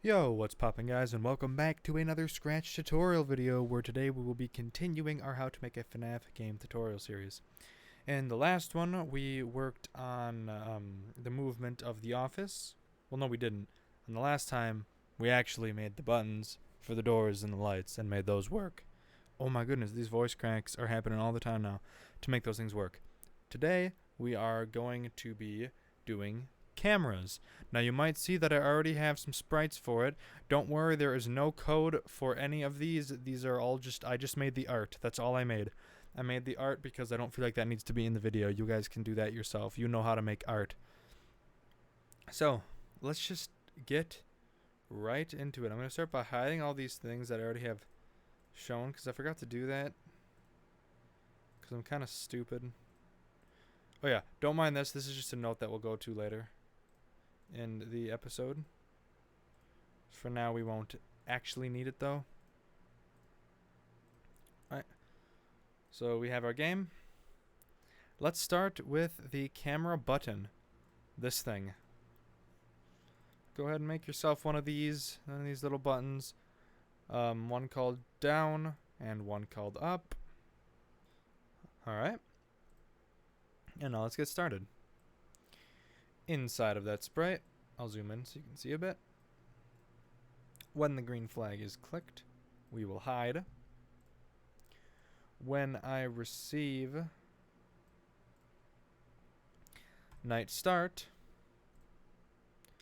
Yo, what's poppin' guys, and welcome back to another Scratch tutorial video where today we will be continuing our How to Make a FNAF game tutorial series. In the last one, we worked on the movement of the office. Well, no, we didn't. And the last time, we actually made the buttons for the doors and the lights and made those work. Oh my goodness, these voice cracks are happening all the time now to make those things work. Today, we are going to be doing cameras. Now you might see that I already have some sprites for it. Don't worry, there is no code for any of these. These are all I just made the art. That's all I made. I made the art because I don't feel like that needs to be in the video. You guys can do that yourself. You know how to make art. So, let's just get right into it. I'm going to start by hiding all these things that I already have shown because I forgot to do that because I'm kind of stupid. Oh yeah, don't mind this. This is just a note that we'll go to later in the episode. For now, we won't actually need it though. Alright, so we have our game. Let's start with the camera button. This thing. Go ahead and make yourself one of these little buttons. One called down and one called up. Alright. And now let's get started. Inside of that sprite, I'll zoom in so you can see a bit. When the green flag is clicked, we will hide. When I receive night start,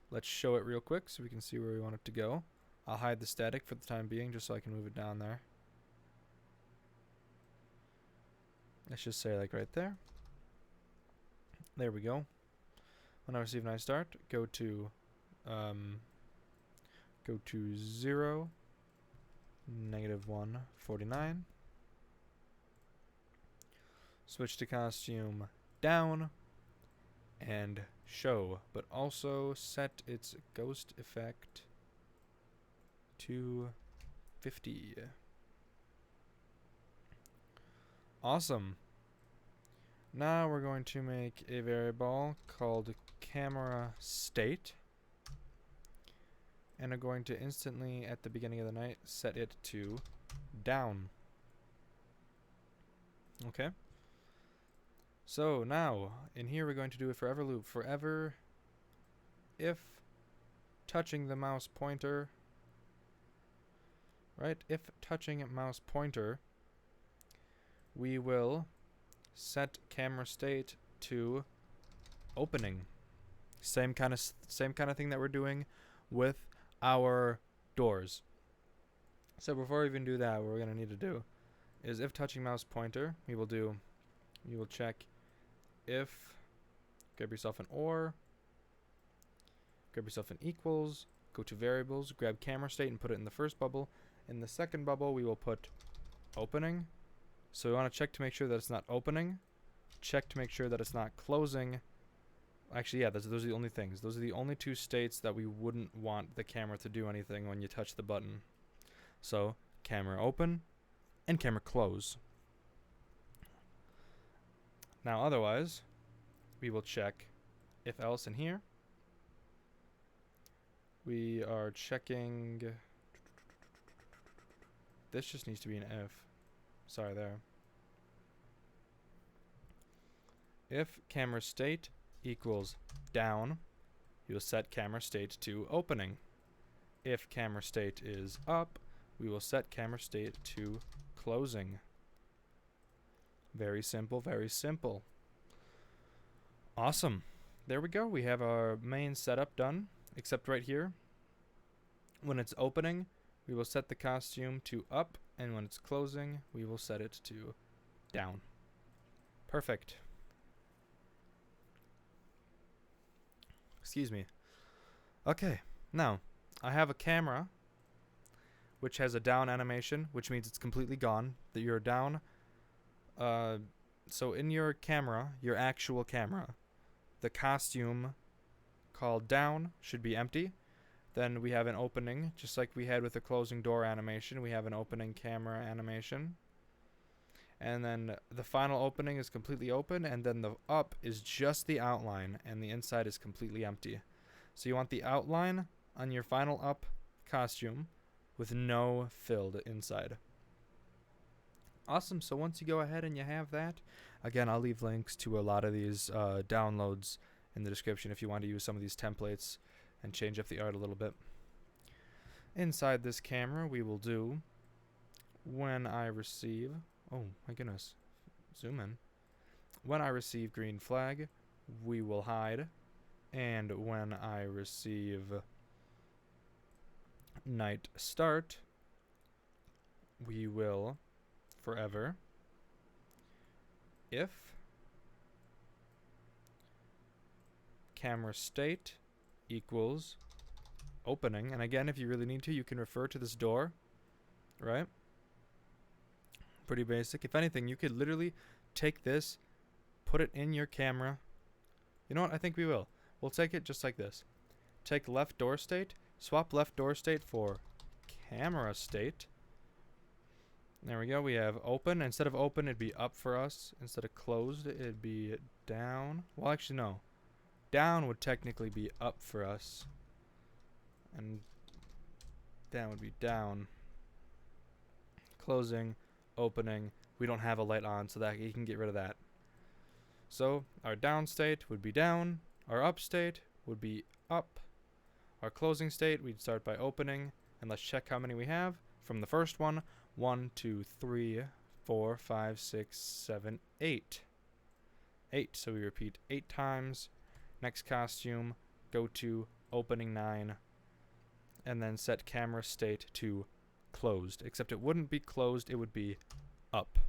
let's show it real quick so we can see where we want it to go. I'll hide the static for the time being just so I can move it down there. Let's just say like right there. There we go. When I receive night start, go to 0, -149. Switch to costume down and show, but also set its ghost effect to 50. Awesome. Now we're going to make a variable called camera state, and I'm going to instantly at the beginning of the night set it to down. Okay. So now in here we're going to do a forever loop. Forever if touching the mouse pointer, right? If touching mouse pointer, we will set camera state to opening. Same kind of thing that we're doing with our doors. So before we even do that, what we're going to need to do is if touching mouse pointer, we will check if, grab yourself an or, grab yourself an equals, go to variables, grab camera state and put it in the first bubble. In the second bubble, we will put opening. So we want to check to make sure that it's not opening. Check to make sure that it's not closing. Actually, yeah, those are the only things. Those are the only two states that we wouldn't want the camera to do anything when you touch the button. So, camera open and camera close. Now, otherwise, we will check if else in here. We are checking. This just needs to be an if. Sorry there. If camera state equals down, you will set camera state to opening. If camera state is up, we will set camera state to closing. Very simple, very simple. Awesome. There we go. We have our main setup done, except right here. When it's opening, we will set the costume to up, and when it's closing, we will set it to down. Perfect. Excuse me. Okay, now, I have a camera which has a down animation, which means it's completely gone, that you're down. So in your camera, your actual camera, the costume called down should be empty. Then we have an opening, just like we had with the closing door animation. We have an opening camera animation. And then the final opening is completely open, and then the up is just the outline, and the inside is completely empty. So you want the outline on your final up costume with no filled inside. Awesome. So once you go ahead and you have that, again, I'll leave links to a lot of these downloads in the description if you want to use some of these templates and change up the art a little bit. Inside this camera, we will do when I receive, oh my goodness, zoom in. When I receive green flag, we will hide. And when I receive night start, we will forever. If camera state equals opening, and again, if you really need to, you can refer to this door, right? Pretty basic. If anything, you could literally take this, put it in your camera. You know what? I think we will. We'll take it just like this. Take left door state, swap left door state for camera state. There we go. We have open. Instead of open, it'd be up for us. Instead of closed, it'd be down. Well, actually, no. Down would technically be up for us. And down would be down. Closing, opening. We don't have a light on, so that you can get rid of that. So our down state would be down. Our up state would be up. Our closing state, we'd start by opening. And let's check how many we have. From the first one, 1, 2, 3, 4, 5, 6, 7, 8. 8. So we repeat 8 times. Next costume, go to opening 9. And then set camera state to closed. Except it wouldn't be closed, it would be up.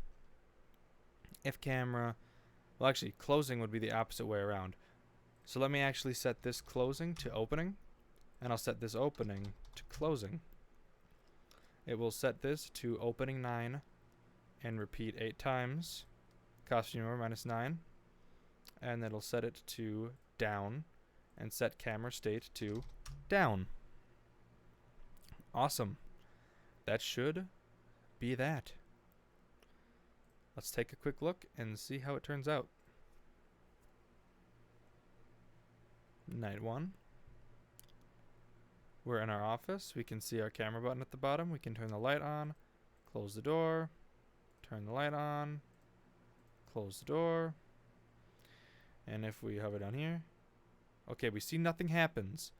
If camera, well actually closing would be the opposite way around. So let me actually set this closing to opening. And I'll set this opening to closing. It will set this to opening 9 and repeat 8 times. Costume number -9. And it'll set it to down and set camera state to down. Awesome. That should be that. Let's take a quick look and see how it turns out. Night 1. We're in our office. We can see our camera button at the bottom. We can turn the light on, close the door, turn the light on, close the door. And if we hover down here, okay, we see nothing happens.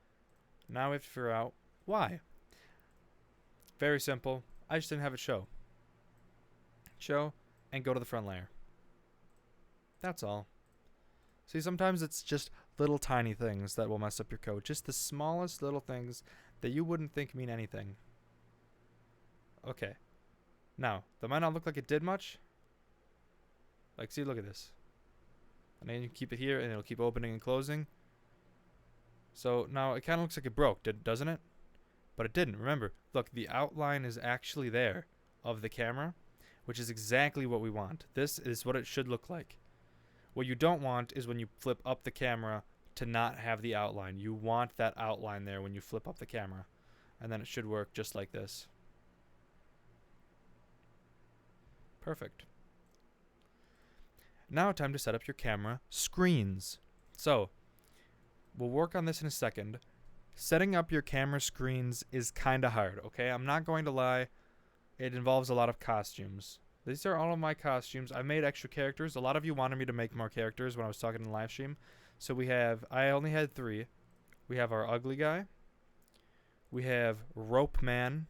Now we have to figure out why. Very simple. I just didn't have it show. Show and go to the front layer. That's all. See, sometimes it's just little tiny things that will mess up your code. Just the smallest little things that you wouldn't think mean anything. Okay. Now, that might not look like it did much. Like, see, look at this. And then you keep it here, and it'll keep opening and closing. So, now it kind of looks like it broke, doesn't it? But it didn't. Remember, look, the outline is actually there of the camera, which is exactly what we want. This is what it should look like. What you don't want is when you flip up the camera to not have the outline. You want that outline there when you flip up the camera. And then it should work just like this. Perfect. Now time to set up your camera screens. So, we'll work on this in a second. Setting up your camera screens is kind of hard, okay? I'm not going to lie. It involves a lot of costumes. These are all of my costumes. I made extra characters. A lot of you wanted me to make more characters when I was talking in the live stream. So we have, I only had 3. We have our ugly guy. We have Rope Man.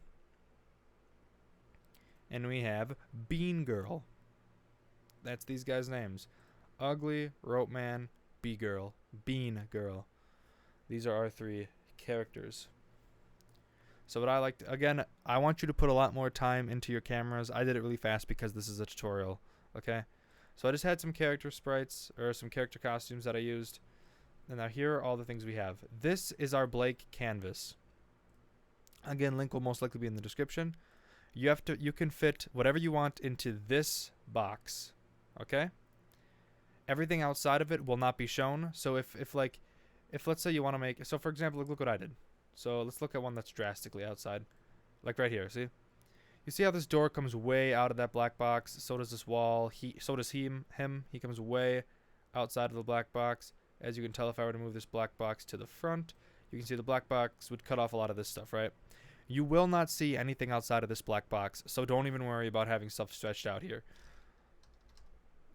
And we have Bean Girl. That's these guys' names. Ugly, Rope Man, Bean Girl. These are our 3 characters. So what I like to, again, I want you to put a lot more time into your cameras. I did it really fast because this is a tutorial, okay? So I just had some character sprites, or some character costumes that I used. And now here are all the things we have. This is our Blake canvas. Again, link will most likely be in the description. You can fit whatever you want into this box, okay? Everything outside of it will not be shown. So if let's say you want to make, so for example, look what I did. So let's look at one that's drastically outside. Like right here, see? You see how this door comes way out of that black box? So does this wall. So does him. He comes way outside of the black box. As you can tell, if I were to move this black box to the front, you can see the black box would cut off a lot of this stuff, right? You will not see anything outside of this black box, so don't even worry about having stuff stretched out here.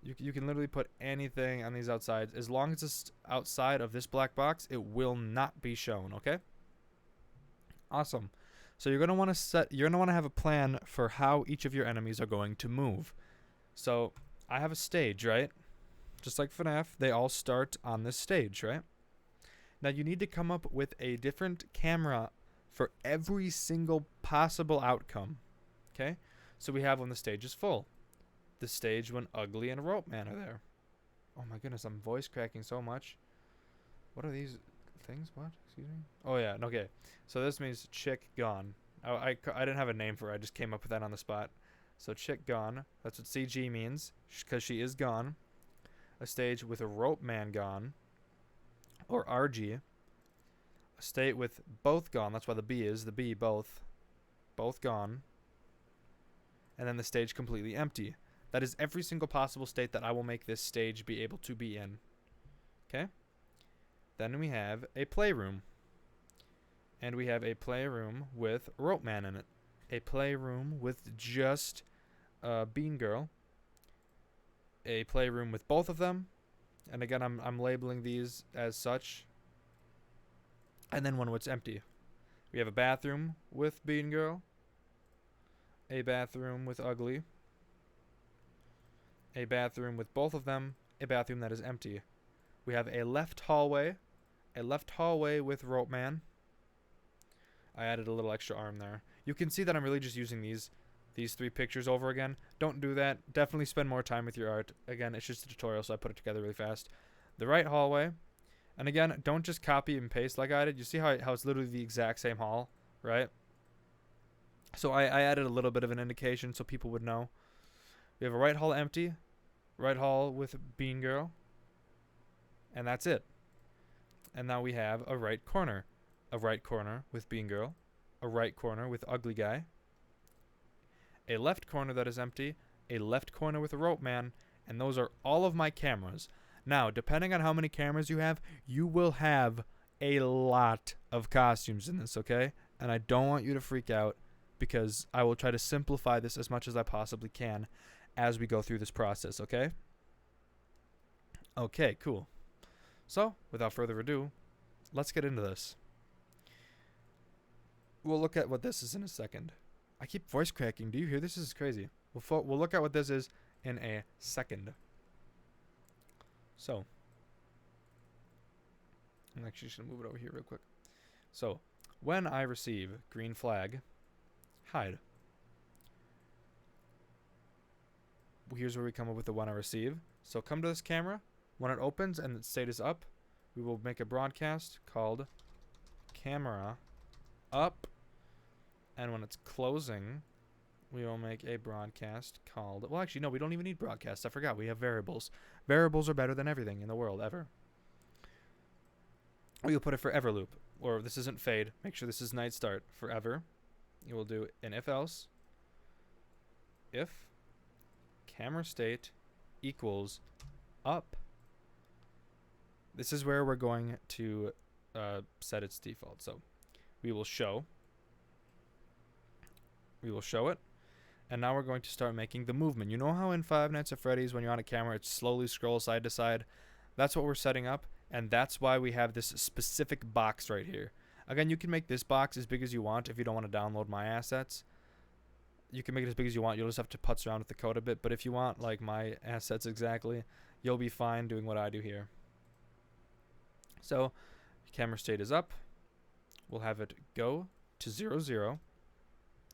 You can literally put anything on these outsides. As long as it's outside of this black box, it will not be shown, okay? Awesome. So you're going to want to have a plan for how each of your enemies are going to move. So I have a stage, right? Just like FNAF, they all start on this stage, right? Now you need to come up with a different camera for every single possible outcome, okay? So we have when the stage is full. The stage when Ugly and Rope Man are there. Oh my goodness, I'm voice cracking so much. What are these things? What? Excuse me? Oh yeah, okay. So this means chick gone. I didn't have a name for her. I just came up with that on the spot. So chick gone. That's what CG means, because she is gone. A stage with a Rope Man gone, or RG. A state with both gone. That's why the B is the B, both gone. And then the stage completely empty. That is every single possible state that I will make this stage be able to be in. Okay? Then we have a playroom. And we have a playroom with Rope Man in it. A playroom with just Bean Girl. A playroom with both of them. And again, I'm labeling these as such. And then one where it's empty. We have a bathroom with Bean Girl. A bathroom with Ugly. A bathroom with both of them, a bathroom that is empty. We have a left hallway with Rope Man. I added a little extra arm there. You can see that I'm really just using these 3 pictures over again. Don't do that. Definitely spend more time with your art. Again, it's just a tutorial, so I put it together really fast. The right hallway. And again, don't just copy and paste like I did. You see how it's literally the exact same hall, right? So I added a little bit of an indication so people would know. We have a right hall empty, right hall with Bean Girl, and that's it. And now we have a right corner with Bean Girl, a right corner with Ugly Guy, a left corner that is empty, a left corner with a Rope Man, and those are all of my cameras. Now, depending on how many cameras you have, you will have a lot of costumes in this, okay? And I don't want you to freak out, because I will try to simplify this as much as I possibly can as we go through this process, okay? Okay, cool. So, without further ado, let's get into this. We'll look at what this is in a second. I keep voice cracking. Do you hear this? This is crazy. We'll look at what this is in a second. So, I'm actually just going to move it over here real quick. So, when I receive green flag, hide. Here's where we come up with the one I receive. So come to this camera. When it opens and the state is up, we will make a broadcast called camera up. And when it's closing, we will make a broadcast called... Well, actually, no, we don't even need broadcast. I forgot. We have variables. Variables are better than everything in the world, ever. We will put it for ever loop. Or this isn't fade. Make sure this is night start. Forever. You will do an if else. If camera state equals up. This is where we're going to set its default. So we will show. We will show it. And now we're going to start making the movement. You know how in Five Nights at Freddy's, when you're on a camera, it slowly scrolls side to side? That's what we're setting up. And that's why we have this specific box right here. Again, you can make this box as big as you want if you don't want to download my assets. You can make it as big as you want. You'll just have to putz around with the code a bit. But if you want like my assets exactly, you'll be fine doing what I do here. So, camera state is up. We'll have it go to 0, 0.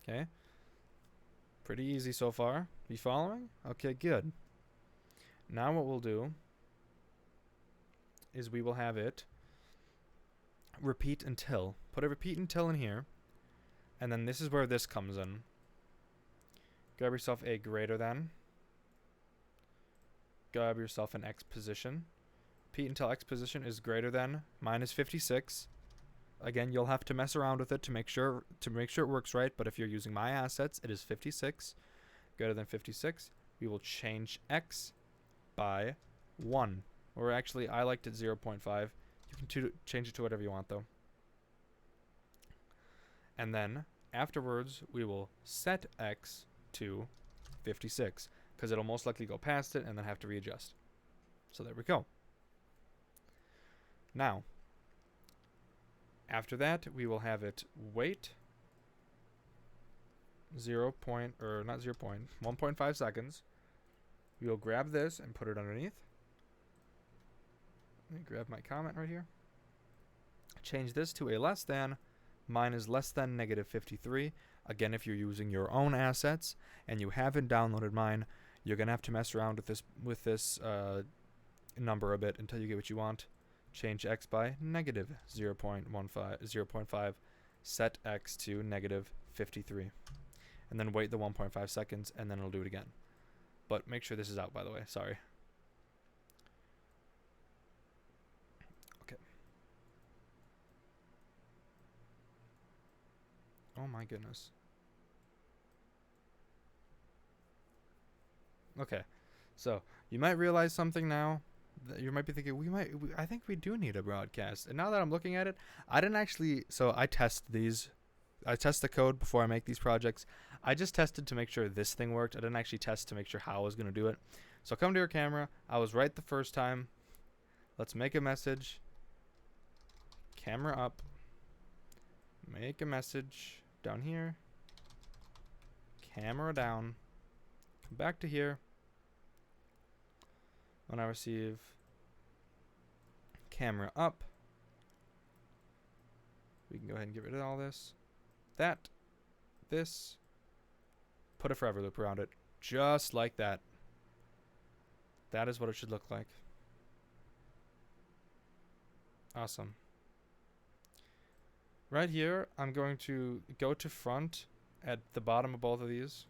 Okay. Pretty easy so far. You following? Okay, good. Now what we'll do is we will have it repeat until. Put a repeat until in here. And then this is where this comes in. Grab yourself a greater than. Grab yourself an X position. Repeat until X position is greater than minus 56. Again, you'll have to mess around with it to make sure it works right, but if you're using my assets, it is 56. Greater than 56. We will change X by 1. Or actually, I liked it 0.5. You can change it to whatever you want, though. And then Afterwards, we will set X to 56 because it'll most likely go past it and then have to readjust. So there we go. Now, after that, we will have it wait 1.5 seconds. We will grab this and put it underneath. Let me grab my comment right here. Change this to a less than. Mine is less than -53. Again, if you're using your own assets and you haven't downloaded mine, you're gonna have to mess around with this number a bit until you get what you want. Change X by -0.5. Set X to -53. And then wait the 1.5 seconds, and then it'll do it again. But make sure this is out, by the way. Sorry. Okay. Oh my goodness. Okay. So, you might realize something now. You might be thinking, I think we do need a broadcast. And now that I'm looking at it, I didn't actually, so I test these. I test the code before I make these projects. I just tested to make sure this thing worked. I didn't actually test to make sure how I was going to do it. So come to your camera. I was right the first time. Let's make a message. Camera up. Make a message down here. Camera down. Come back to here. When I receive camera up, we can go ahead and get rid of all this. This, put a forever loop around it, just like that. That is what it should look like. Awesome. Right here, I'm going to go to front at the bottom of both of these.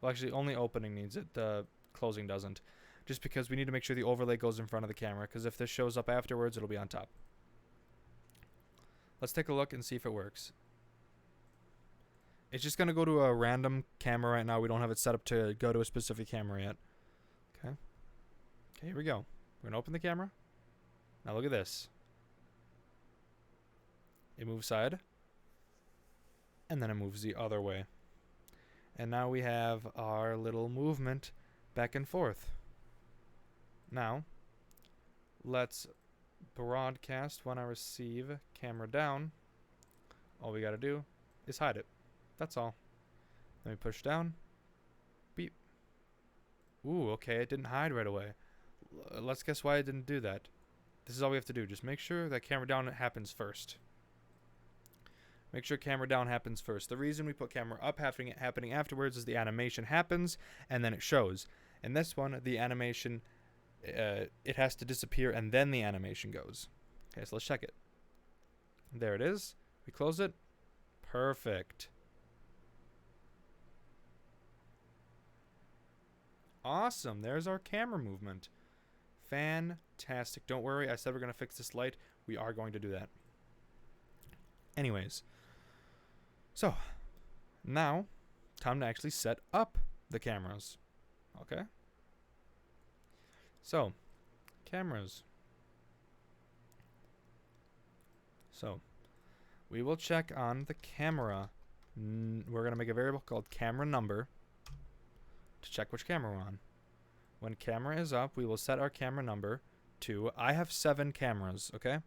Well, actually, only opening needs it. The closing doesn't. Just because we need to make sure the overlay goes in front of the camera, because if this shows up afterwards, it'll be on top. Let's take a look and see if it works. It's just going to go to a random camera right now. We don't have it set up to go to a specific camera yet. Okay. Okay, here we go. We're going to open the camera. Now look at this. It moves side. And then it moves the other way. And now we have our little movement back and forth. Now, let's broadcast when I receive camera down. All we got to do is hide it. That's all. Let me push down. Beep. Ooh, okay, it didn't hide right away. Let's guess why it didn't do that. This is all we have to do. Just make sure that camera down happens first. Make sure camera down happens first. The reason we put camera up happening afterwards is the animation happens and then it shows. In this one, the animation, it has to disappear and then the animation goes. Okay, so let's check it. There it is. We close it. Perfect. Awesome. There's our camera movement. Fantastic. Don't worry. I said we're going to fix this light. We are going to do that. Anyways. So, now, time to actually set up the cameras. Okay. So, cameras. So, we will check on the camera. We're going to make a variable called camera number to check which camera we're on. When camera is up, we will set our camera number to, I have 7 cameras, okay?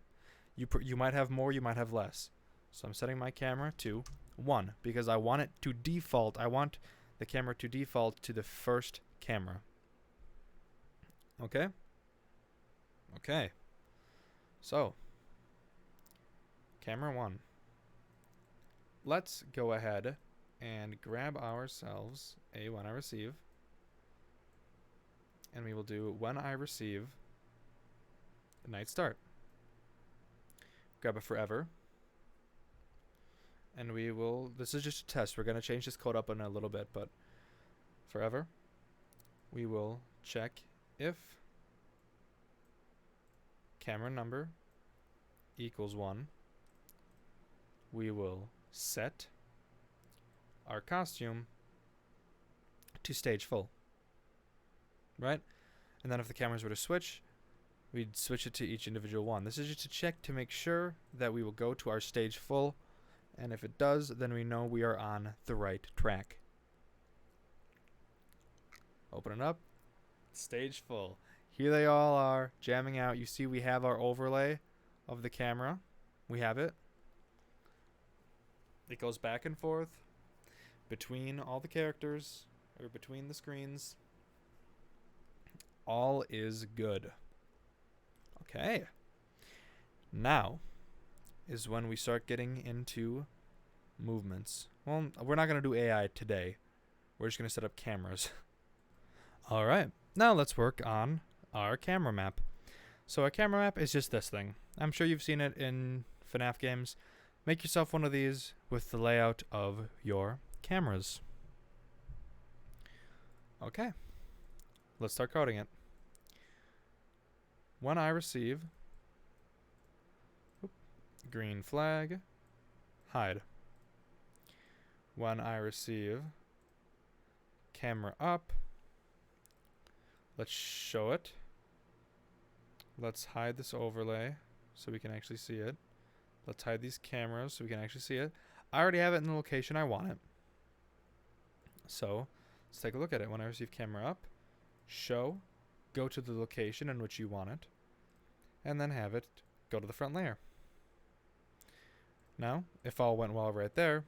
You might have more, you might have less. So I'm setting my camera to 1 because I want it to default. I want the camera to default to the first camera. Okay? Okay. So, camera 1. Let's go ahead and grab ourselves a when I receive. And we will do when I receive night start. Grab a forever. And we will, this is just a test. We're going to change this code up in a little bit, but forever. We will check if camera number equals 1. We will set our costume to stage full. Right? And then if the cameras were to switch, we'd switch it to each individual one. This is just to check to make sure that we will go to our stage full And if it does, then we know we are on the right track. Open it up. Stage full. Here they all are, jamming out. You see we have our overlay of the camera. We have it. It goes back and forth between all the characters, or between the screens. All is good. Okay. Now is when we start getting into movements. Well, we're not going to do AI today. We're just going to set up cameras. All right. Now let's work on our camera map. So our camera map is just this thing. I'm sure you've seen it in FNAF games. Make yourself one of these with the layout of your cameras. Okay. Let's start coding it. When I receive green flag, hide. When I receive camera up, let's show it. Let's hide this overlay so we can actually see it. Let's hide these cameras so we can actually see it. I already have it in the location I want it. So let's take a look at it. When I receive camera up, show, go to the location in which you want it, and then have it go to the front layer. Now, if all went well right there,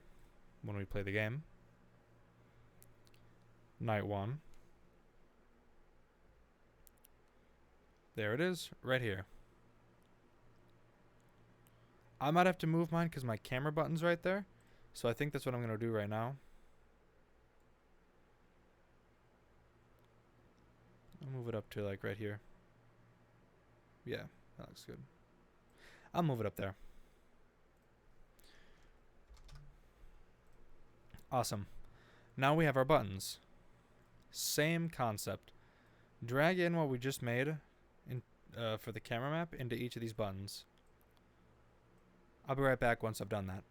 when we play the game, night 1, there it is, right here. I might have to move mine because my camera button's right there, so I think that's what I'm going to do right now. I'll move it up to like right here. Yeah, that looks good. I'll move it up there. Awesome. Now we have our buttons. Same concept. Drag in what we just made in, for the camera map into each of these buttons. I'll be right back once I've done that.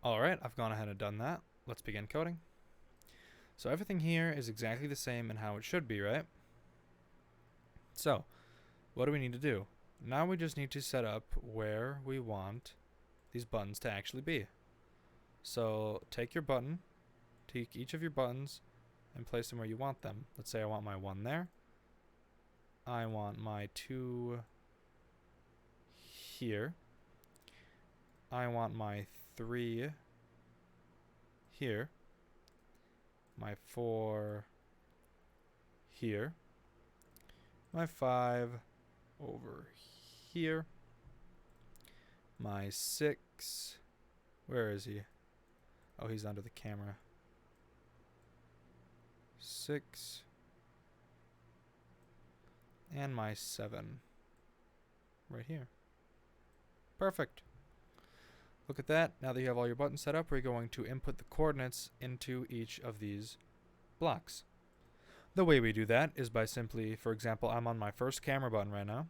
Alright, I've gone ahead and done that. Let's begin coding. So everything here is exactly the same in how it should be, right? So, what do we need to do? Now we just need to set up where we want these buttons to actually be. So, take your button, take each of your buttons, and place them where you want them. Let's say I want my 1 there. I want my 2 here. I want my 3 here. My 4 here. My 5 over here. My 6. Where is he? Oh, he's under the camera. 6. And my 7. Right here. Perfect. Look at that. Now that you have all your buttons set up, we're going to input the coordinates into each of these blocks. The way we do that is by simply, for example, I'm on my first camera button right now.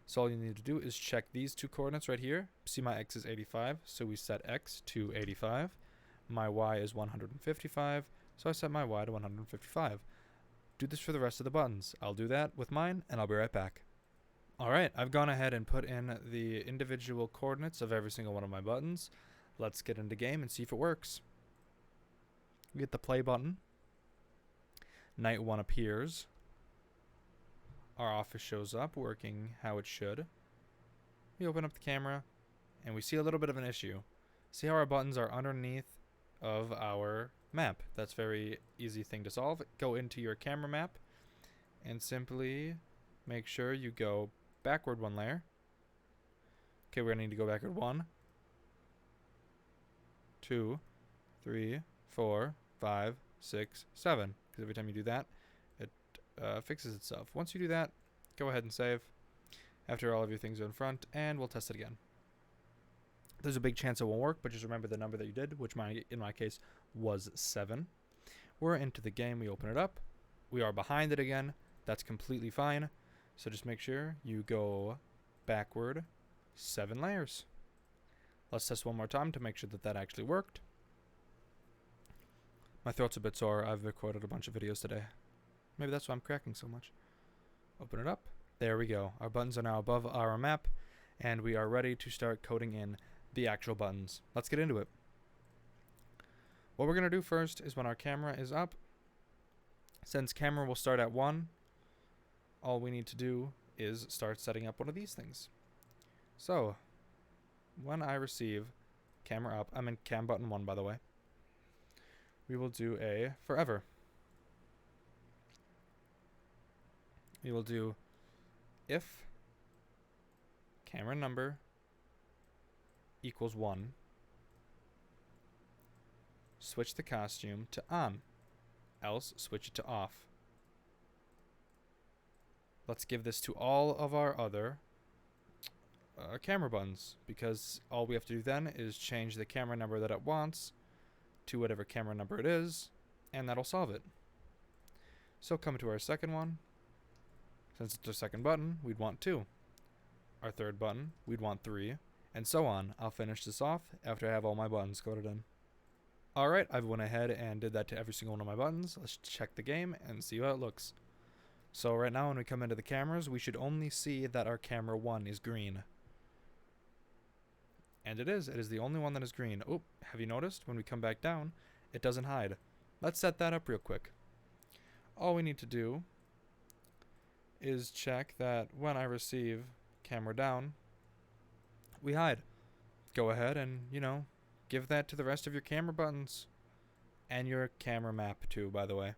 So all you need to do is check these 2 coordinates right here. See, my x is 85, so we set x to 85. My y is 155, so I set my y to 155. Do this for the rest of the buttons. I'll do that with mine, and I'll be right back. Alright, I've gone ahead and put in the individual coordinates of every single one of my buttons. Let's get into game and see if it works. We hit the play button. Night 1 appears. Our office shows up, working how it should. We open up the camera, and we see a little bit of an issue. See how our buttons are underneath of our map? That's a very easy thing to solve. Go into your camera map, and simply make sure you go backward 1 layer. Okay, we're going to need to go backward 1, 2, 3, 4, 5, 6, 7. Because every time you do that, it fixes itself. Once you do that, go ahead and save after all of your things are in front, and we'll test it again. There's a big chance it won't work, but just remember the number that you did, which in my case was 7. We're into the game. We open it up. We are behind it again. That's completely fine. So just make sure you go backward 7 layers. Let's test one more time to make sure that that actually worked. My throat's a bit sore. I've recorded a bunch of videos today. Maybe that's why I'm cracking so much. Open it up. There we go. Our buttons are now above our map, and we are ready to start coding in the actual buttons. Let's get into it. What we're going to do first is when our camera is up, since camera will start at 1, all we need to do is start setting up one of these things. So, when I receive camera up, I'm in cam button 1 by the way, we will do a forever. We will do if camera number equals 1, switch the costume to on, else switch it to off. Let's give this to all of our other camera buttons, because all we have to do then is change the camera number that it wants to whatever camera number it is, and that'll solve it. So come to our second one. Since it's our second button, we'd want 2. Our third button, we'd want 3, and so on. I'll finish this off after I have all my buttons coded in. Alright, I've went ahead and did that to every single one of my buttons. Let's check the game and see how it looks. So right now when we come into the cameras, we should only see that our camera 1 is green. And it is. It is the only one that is green. Oh, have you noticed? When we come back down, it doesn't hide. Let's set that up real quick. All we need to do is check that when I receive camera down, we hide. Go ahead and, give that to the rest of your camera buttons. And your camera map too, by the way.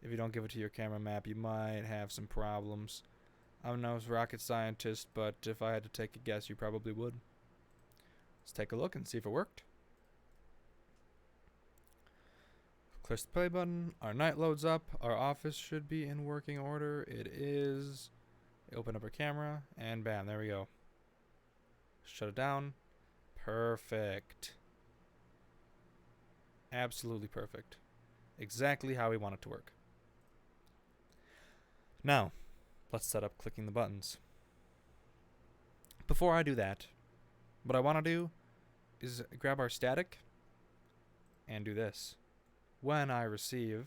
If you don't give it to your camera map, you might have some problems. I'm no rocket scientist, but if I had to take a guess, you probably would. Let's take a look and see if it worked. Press the play button. Our night loads up. Our office should be in working order. It is. Open up our camera, and bam, there we go. Shut it down. Perfect. Absolutely perfect. Exactly how we want it to work. Now, let's set up clicking the buttons. Before I do that, what I want to do is grab our static and do this. When I receive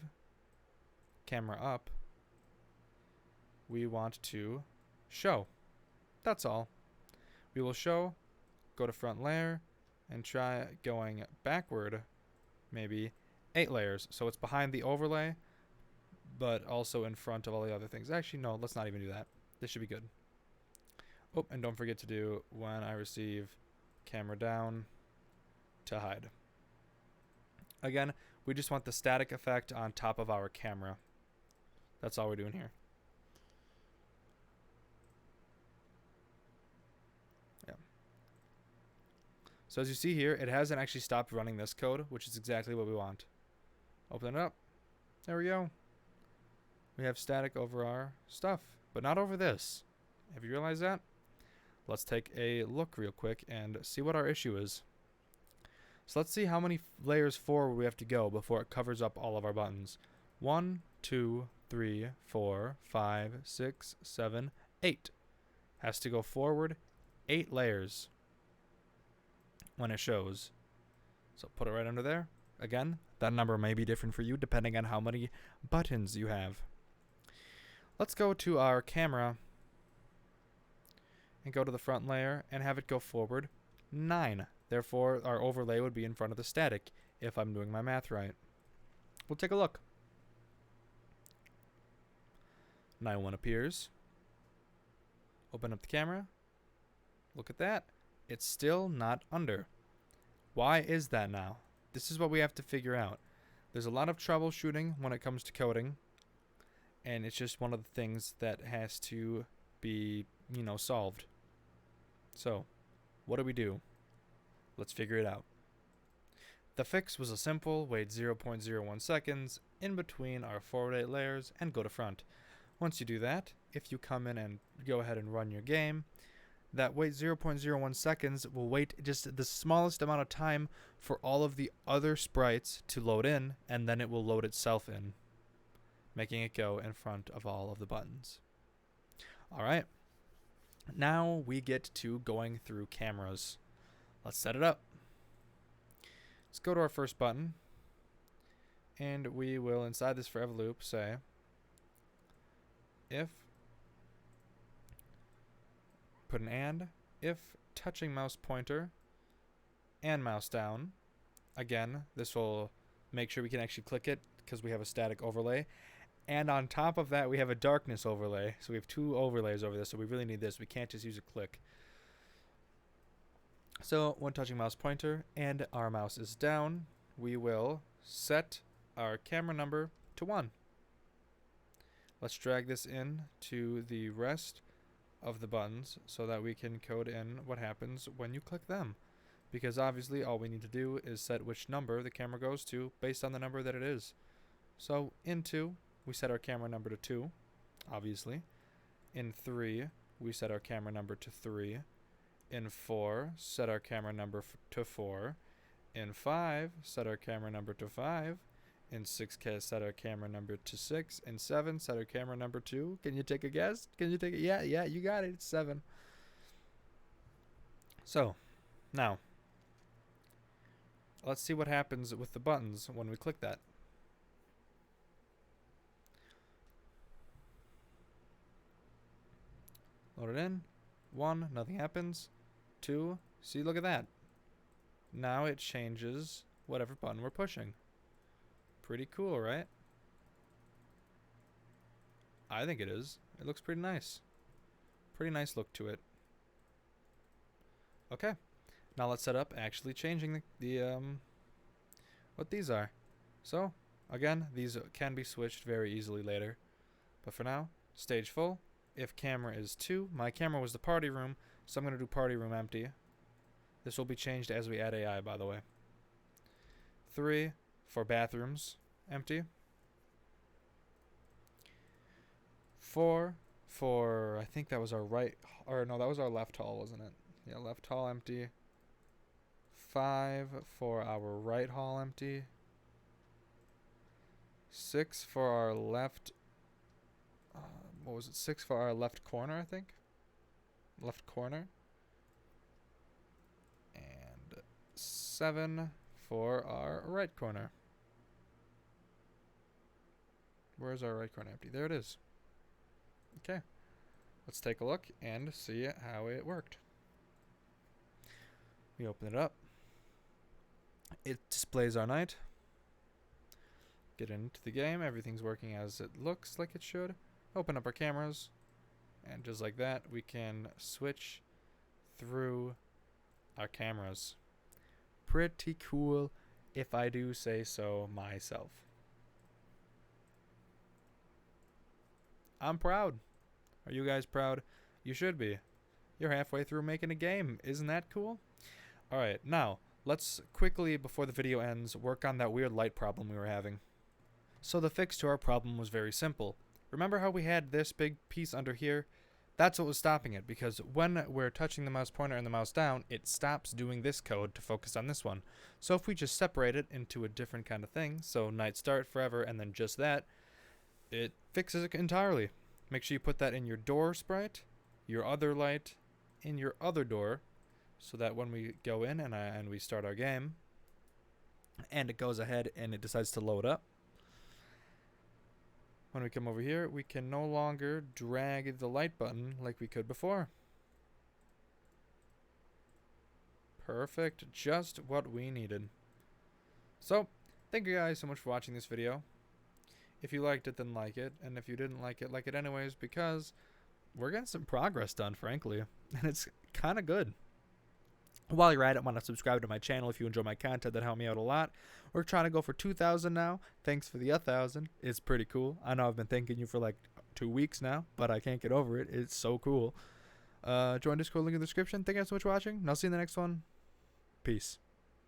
camera up, we want to show. That's all. We will show, go to front layer, and try going backward maybe 8 layers. So it's behind the overlay, but also in front of all the other things. Actually, no, let's not even do that. This should be good. Oh, and don't forget to do when I receive camera down to hide. Again, we just want the static effect on top of our camera. That's all we're doing here. Yeah. So as you see here, it hasn't actually stopped running this code, which is exactly what we want. Open it up. There we go. We have static over our stuff, but not over this. Have you realized that? Let's take a look real quick and see what our issue is. So let's see how many layers forward we have to go before it covers up all of our buttons. 1, 2, 3, 4, 5, 6, 7, 8. Has to go forward 8 layers when it shows. So put it right under there. Again, that number may be different for you depending on how many buttons you have. Let's go to our camera and go to the front layer and have it go forward 9. Therefore, our overlay would be in front of the static if I'm doing my math right. We'll take a look. 9-1 appears. Open up the camera. Look at that. It's still not under. Why is that now? This is what we have to figure out. There's a lot of troubleshooting when it comes to coding, and it's just one of the things that has to be, solved. So, what do? Let's figure it out. The fix was a simple wait 0.01 seconds in between our forward 8 layers and go to front. Once you do that, if you come in and go ahead and run your game, that wait 0.01 seconds will wait just the smallest amount of time for all of the other sprites to load in, and then it will load itself in, making it go in front of all of the buttons. Alright, now we get to going through cameras. Let's set it up. Let's go to our first button, and we will, inside this forever loop, say if, put an and, if touching mouse pointer and mouse down. Again, this will make sure we can actually click it because we have a static overlay. And on top of that, we have a darkness overlay. So we have 2 overlays over this, so we really need this. We can't just use a click. So when touching mouse pointer and our mouse is down, we will set our camera number to 1. Let's drag this in to the rest of the buttons so that we can code in what happens when you click them. Because obviously all we need to do is set which number the camera goes to based on the number that it is. So in 2, we set our camera number to 2, obviously. In 3, we set our camera number to 3. In 4, set our camera number to 4. In 5, set our camera number to 5. In 6, set our camera number to 6. In 7, set our camera number to 2. Can you take a guess? Can you take it? Yeah, you got it. It's 7. So, now, let's see what happens with the buttons when we click that. Load it in. 1, nothing happens. 2, see, look at that. Now it changes whatever button we're pushing. Pretty cool, right? I think it is. It looks pretty nice. Pretty nice look to it. Okay. Now let's set up actually changing the what these are. So, again, these can be switched very easily later. But for now, stage full. If camera is 2, my camera was the party room, so I'm going to do party room empty. This will be changed as we add AI, by the way. 3 for bathrooms, empty. 4 for, I think that was our right, or no, that was our left hall, wasn't it? Yeah, left hall empty. 5 for our right hall empty. 6 for our left, what was it? 6 for our left corner, I think. Left corner. And 7 for our right corner. Where's our right corner empty? There it is. Okay. Let's take a look and see how it worked. We open it up. It displays our night. Get into the game. Everything's working as it looks like it should. Open up our cameras. And just like that, we can switch through our cameras. Pretty cool, if I do say so myself. I'm proud. Are you guys proud? You should be. You're halfway through making a game. Isn't that cool? Alright, now, let's quickly, before the video ends, work on that weird light problem we were having. So the fix to our problem was very simple. Remember how we had this big piece under here? That's what was stopping it, because when we're touching the mouse pointer and the mouse down, it stops doing this code to focus on this one. So if we just separate it into a different kind of thing, so night start forever and then just that, it fixes it entirely. Make sure you put that in your door sprite, your other light, in your other door, so that when we go in and we start our game, and it goes ahead and it decides to load up, when we come over here, we can no longer drag the light button like we could before. Perfect. Just what we needed. So, thank you guys so much for watching this video. If you liked it, then like it. And if you didn't like it anyways, because we're getting some progress done, frankly. And it's kind of good. While you're at it, want to subscribe to my channel if you enjoy my content. That helped me out a lot. We're trying to go for 2,000 now. Thanks for the 1,000. It's pretty cool. I know I've been thanking you for like 2 weeks now, but I can't get over it. It's so cool. Join Discord, link in the description. Thank you guys so much for watching, and I'll see you in the next one. Peace.